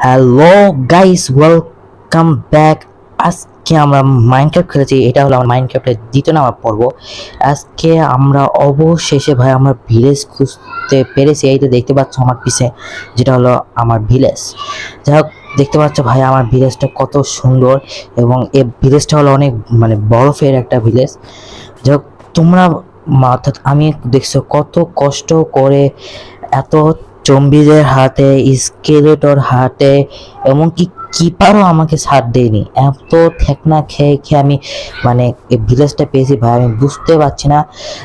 Hello guys, welcome back. আজকে আমরা Minecraft খেলেছি। এটা হলো আমার মাইনক্রাফটের দ্বিতীয় নাম্বার পর্ব। আজকে আমরা অবশেষে ভাই আমার ভিলেজ খুঁজতে পেরেছি। এই তো দেখতে পাচ্ছ আমার পিছে, যেটা হলো আমার ভিলেজ। যাই হোক, দেখতে পাচ্ছ ভাই আমার ভিলেজটা কত সুন্দর, এবং এই ভিলেজটা হলো অনেক বরফের একটা ভিলেজ। যাই হোক, তোমরা অর্থাৎ আমি দেখছো কত কষ্ট করে এত জম্বিদের হাতে, স্কেলেটর হাতে, এমনকি কিপারও আমাকে ছাড় দেয়নি। এত ঠেকনা খেয়ে খেয়ে আমি এই ভিলেজটা পেয়েছি ভাই, আমি বুঝতে পারছি না।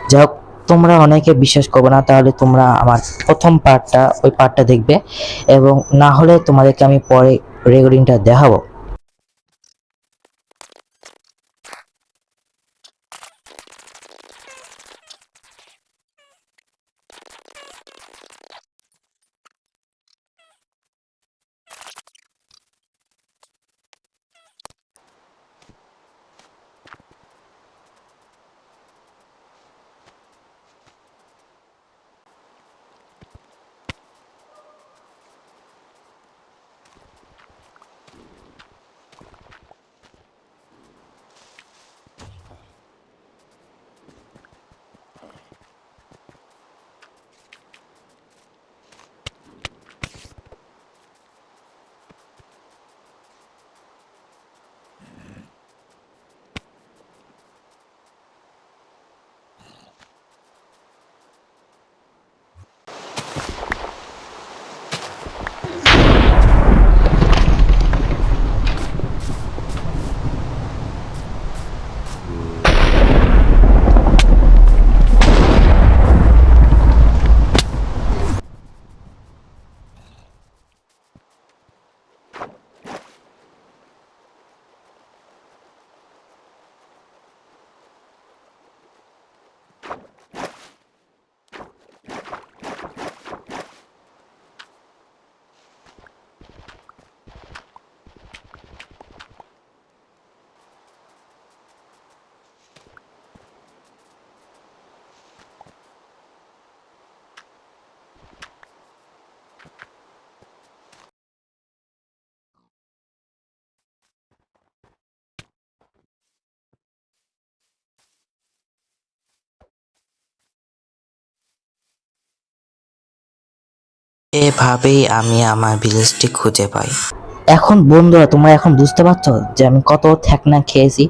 যাই হোক, তোমরা অনেকে বিশ্বাস করবে না, তাহলে তোমরা আমার প্রথম পার্টটা, ওই পার্টটা দেখবে, এবং না হলে তোমাদেরকে আমি পরে রেকর্ডিংটা দেখাবো। এভাবেই আমি আমার ভিলেজটি খুঁজে পাই। এখন বন্ধুরা, তোমরা এখন বুঝতে পারছো যে আমি কত ঠেকনা খেয়েছি।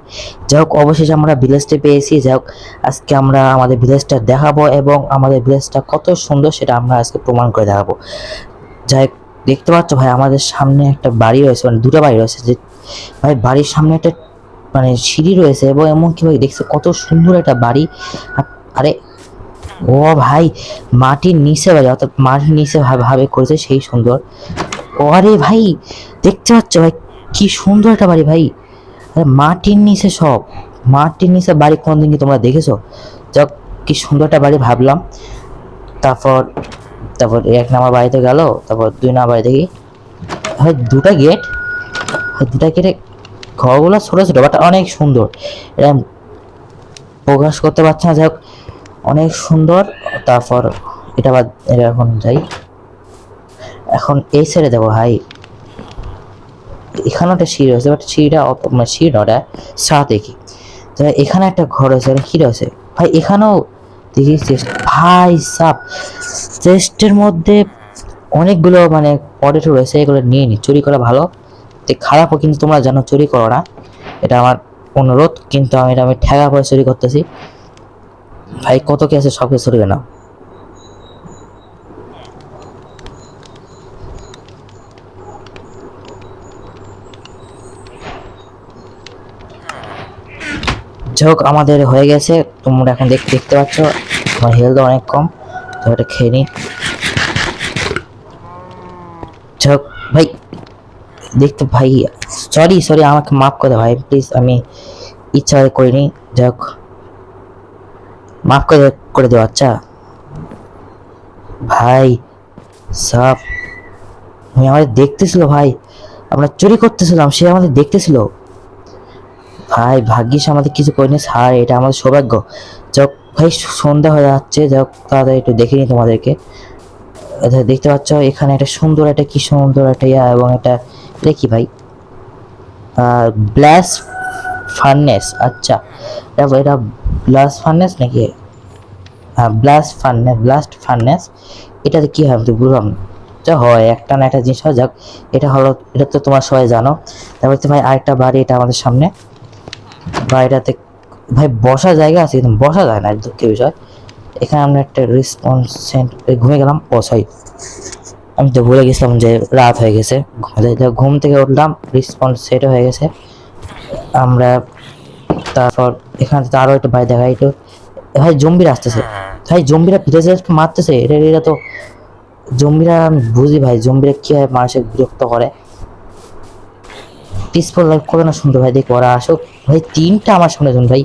যাই হোক, অবশেষে আমরা ভিলেজটা পেয়েছি। যাই হোক, আজকে আমরা আমাদের ভিলেজটা দেখাবো, এবং আমাদের ভিলেজটা কত সুন্দর সেটা আমরা আজকে প্রমাণ করে দেখাবো। যাই হোক, দেখতে পাচ্ছ ভাই আমাদের সামনে একটা বাড়ি রয়েছে, দুটো বাড়ি রয়েছে। যে ভাই বাড়ির সামনে একটা সিঁড়ি রয়েছে, এবং এমনকি ভাই দেখছো কত সুন্দর একটা বাড়ি। আরে ও ভাই, মাটির নিচে বাড়ি, অর্থাৎ মাটির নিচে ভাবে করেছে, সেই সুন্দর। আরে ভাই, দেখতে পাচ্ছ ভাই কি সুন্দর একটা বাড়ি ভাই। আরে মাটির নিচে সব, মাটির নিচে বাড়ি কোনদিন কি তোমরা দেখেছো? যাক, কি সুন্দর একটা বাড়ি ভাবলাম। তারপর তারপর এক নাম্বার বাড়িতে গেল, তারপর দুই নাম্বার বাড়ি দেখি হয় দুটা গেট। দুটা গেটে ঘরগুলো ছোট ছোট, বাট অনেক সুন্দর। এটা প্রকাশ করতে পারছি না। যাই হোক, অনেক সুন্দর। তারপর এটা বাদ, এটা এখন যাই, এখন এই ছেড়ে দেবো ভাই। এখানে একটা সিঁড়ি রয়েছে, বাট সিঁড়িটা সিঁড়ি নটা সা দেখি। এখানে একটা ঘর আছে, কি রয়েছে ভাই এখানেও দেখি চেস্ট। ভাই সাপ, চেস্টের মধ্যে অনেকগুলো পটেটো রয়েছে, এগুলো নিয়ে নি। চুরি করা ভালো, খারাপও, কিন্তু তোমরা জানো চুরি করো না, এটা আমার অনুরোধ। কিন্তু আমি ঠেকা করে চুরি করতেছি ভাই। কত কি আছে, সব কিছু চুরি না। যাই হোক, আমাদের হয়ে গেছে। তোমরা এখন দেখতে পাচ্ছ আমার হেলথ অনেক কম, তো এটা খেয়ে নি। যাই হোক ভাই, দেখতে ভাই, সরি সরি, আমাকে মাফ করে ভাই প্লিজ, আমি ইচ্ছা করিনি। যাই হোক, মাফ করে করে দেও। আচ্ছা ভাই সাপ, উনি আমাদের দেখতেছিল ভাই, আমরা চুরি করতেছিলাম, সে আমাদের দেখতেছিল ভাই। ভাগ্যিস আমাদের কিছু করিনি স্যার, এটা আমাদের সৌভাগ্য। যাক ভাই, সন্ধ্যা হয়ে যাচ্ছে, যাক তাড়াতাড়ি একটু দেখে নি তোমাদেরকে। দেখতে পাচ্ছ এখানে একটা সুন্দর একটা কি সুন্দর একটা এবং এটা এটা কি ভাই ব্লাস্ট ফার্নেস। আচ্ছা দেখো এটা ব্লাস্ট ফার্নেস নাকি? হ্যাঁ ব্লাস্ট ফার্নেস। এটাতে কি হয় আমি তো বুঝলাম না। যা হয় একটা না একটা জিনিস হয়, যাক এটা হলো, এটা তো তোমার সবাই জানো। তারপর তো ভাই আরেকটা বাড়ি এটা আমাদের সামনে, বাড়িটাতে ভাই বসার জায়গা আছে কিন্তু বসা যায় না, দুঃখের বিষয়। এখানে আমরা একটা রেসপন্স ঘুমিয়ে গেলাম, ও সরি আমি তো ভুলে গেছিলাম যে রাত হয়ে গেছে। ঘুম থেকে উঠলাম, রেসপন্স সেট হয়ে গেছে আমরা। তারপর এখানে তো আরো একটা ভাই দেখা একটু, ভাই জম্বিরা আসতেছে, ভাই জম্বিরা ভিলেজারকে মারতেছে। এটা তো জম্বিরা, আমি বুঝি ভাই জম্বিরা কি হয় মানুষের বিরক্ত করে। পিসফুল লাইফ কত না সুন্দর ভাই, দেখো ওরা আসুক ভাই। তিনটা আমার সামনে জন ভাই,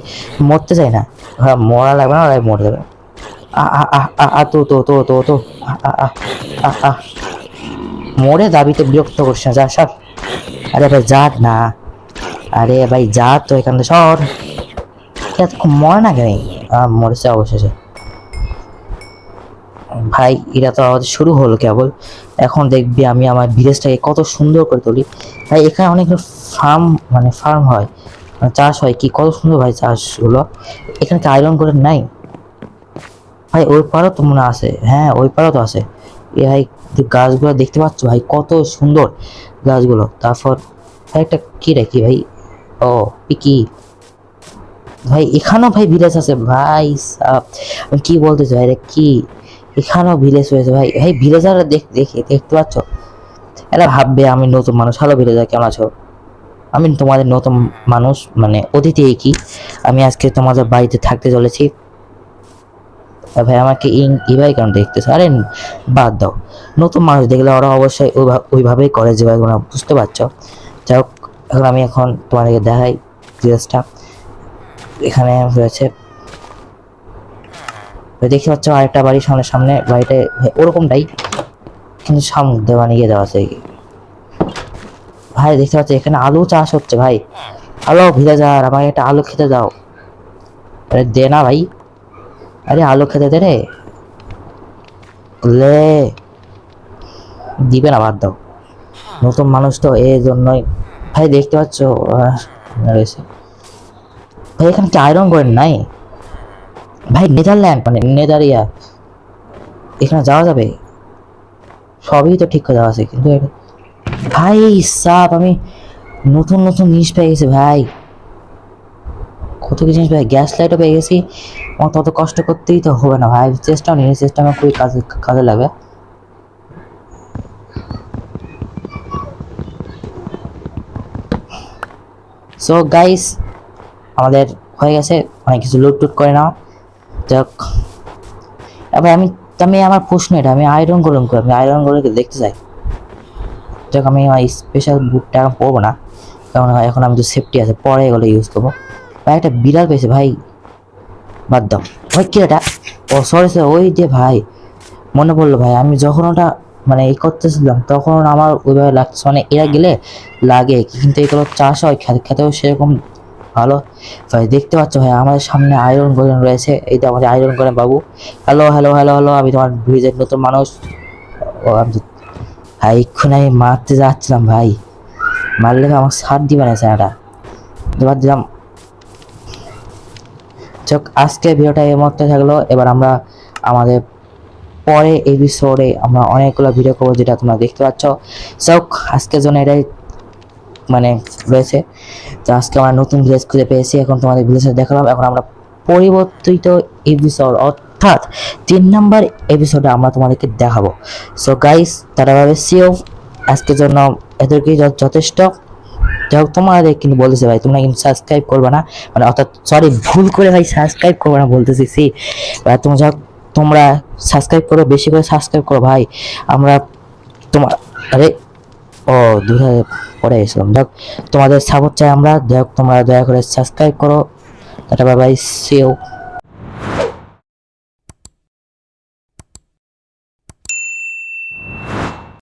মরতে চাই না, হ্যাঁ মরা লাগবে না, ওরাই মরে যাবে। আ আ আ আ আ তো তো তো তো তো আ আ আ আ আ মরে দাবিতে বিরক্ত করছে না, যা সব। আরে ভাই যা না, আরে ভাই যা তো এখান থেকে সর। মরে না কেন? মরেছে অবশেষে ভাই। এটা তো আমাদের শুরু হলো কেবল, এখন দেখবি আমি আমার ভিলেজটাকে কত সুন্দর করে তুলি ভাই। এখানে অনেক ফার্ম, মানে ফার্ম হয়, মানে চাষ হয়, কি কত সুন্দর ভাই চাষগুলো। এখানে কি আয়রন করে নাই ভাই? ওই পারও তো মনে আছে, হ্যাঁ ওই পারও তো আছে। এ ভাই গাছগুলো দেখতে পাচ্ছ ভাই কত সুন্দর গাছগুলো। তারপর ভাই একটা কি রে কি ভাই, ও পিকি ভাই, এখানেও ভাই ভিলেজ আছে ভাই সাব। আমি কি বলতে চাই রে কি, এখানেও ভিলেজ হয়েছে ভাই। ভাই ভিলেজার দেখতে পাচ্ছ, এরা ভাববে আমি নতুন মানুষ। হ্যালো ভিলেজার, কেমন আছো? আমি তোমাদের নতুন মানুষ, মানে অতিথি কি। আমি আজকে তোমাদের বাড়িতে থাকতে চলেছি। ভাই আমাকে ভাই কেন দেখতেছে? আরে বাদ দাও, নতুন মানুষ দেখলে ওরা অবশ্যই ওইভাবেই করে যেভাবে ওরা, বুঝতে পারছো। যাই হোক, এখন তোমাদেরকে দেখাই ভিলেজটা এখানে রয়েছে। দেখতে পাচ্ছ আরেকটা বাড়ির সামনে সামনে বাড়িটা ওরকমটাই, কিন্তু সামনে বানিয়ে দেওয়া আছে ভাই। দেখতে পাচ্ছ এখানে আলু চাষ হচ্ছে ভাই। হ্যালো ভিলেজার, আমাকে একটা আলু খেতে দাও। আরে দে না ভাই, আরে আলু খেতে দে রে, লে দিবে না, বাদ দাও। নতুন মানুষ তো এই জন্যই ভাই। দেখতে পাচ্ছ রয়েছে ভাই। এখানে কি আয়রন করেন নাই ভাই? নেদারল্যান্ড মানে নেদারিয়া, এখানে যাওয়া যাবে? সবই তো ঠিক করে দেওয়া আছে, কিন্তু ভাই সাপ আমি নতুন নতুন জিনিস পেয়ে গেছি ভাই। কত কি জিনিস ভাই, গ্যাস লাইটও পেয়ে গেছি। আমার তত কষ্ট করতেই তো হবে না ভাই, চেষ্টাও নিয়ে চেষ্টা আমার খুবই কাজে লাগবে। সো গাইস, আমাদের হয়ে গেছে অনেক কিছু লুট টুট করে নাও। যাক এবার আমি আমার প্রশ্ন এটা, আমি আয়রন গরম করি, আমি আয়রন গরম দেখতে চাই। যাক আমি আমার স্পেশাল বুটটা এখন পরবো না, কারণ এখন আমি তো সেফটি আছে, পরে এগুলো ইউজ করবো। ভাই একটা বিড়াল পেয়েছে ভাই, বাদ দাও ভাই। কি এটা? ও সরি স্যার, ওই যে ভাই মনে পড়লো ভাই, আমি যখন ওটা মানে এই করতেছিলাম তখন আমার ওইভাবে লাগছে, মানে এরা গেলে লাগে কিন্তু এগুলো চাষ হয়, খেতেও সেরকম ভালো ভাই। দেখতে পাচ্ছ ভাই আমাদের সামনে আয়রন গোলেম রয়েছে, এই তো আমাদের আয়রন গোলেম বাবু। হ্যালো হ্যালো হ্যালো হ্যালো, আমি তোমার ব্রিজের নতুন মানুষ। ও আমি ভাই এক্ষুনি আমি মারতে যাচ্ছিলাম ভাই, মারলে আমার সার দিবে না স্যারটা, এবার দিলাম। চোখ আজকে ভিডিওটা এই মধ্যে থাকলো। এবার আমরা আমাদের পরে এপিসোডে আমরা অনেকগুলো ভিডিও করবো, যেটা তোমরা দেখতে পাচ্ছ। চোখ আজকের জন্য এটাই মানে রয়েছে। তো আজকে আমরা নতুন ভিলেজ খুঁজে পেয়েছি, এখন তোমাদের ভিলেজে দেখালাম। এখন আমরা পরিবর্তিত এপিসোড অর্থাৎ 3 নাম্বার এপিসোডে আমরা তোমাদেরকে দেখাবো। সো গাইস, তারা ভাবে সিও আজকের জন্য এদেরকেই যথেষ্ট। যাই হোক তোমাদের কিন্তু বলতেছে ভাই তোমরা কিন্তু সাবস্ক্রাইব করবে না, মানে অর্থাৎ সরি ভুল করে ভাই সাবস্ক্রাইব করবে না বলতেছি। ভাই তোমরা যাক, তোমরা সাবস্ক্রাইব করো, বেশি করে সাবস্ক্রাইব করো ভাই। আমরা তোমার আরে ও দুধে পরে এসলাম। যাক তোমাদের সাপোর্ট চাই আমরা। যাই হোক তোমরা দয়া করে সাবস্ক্রাইব করো। Tata bye bye, see you.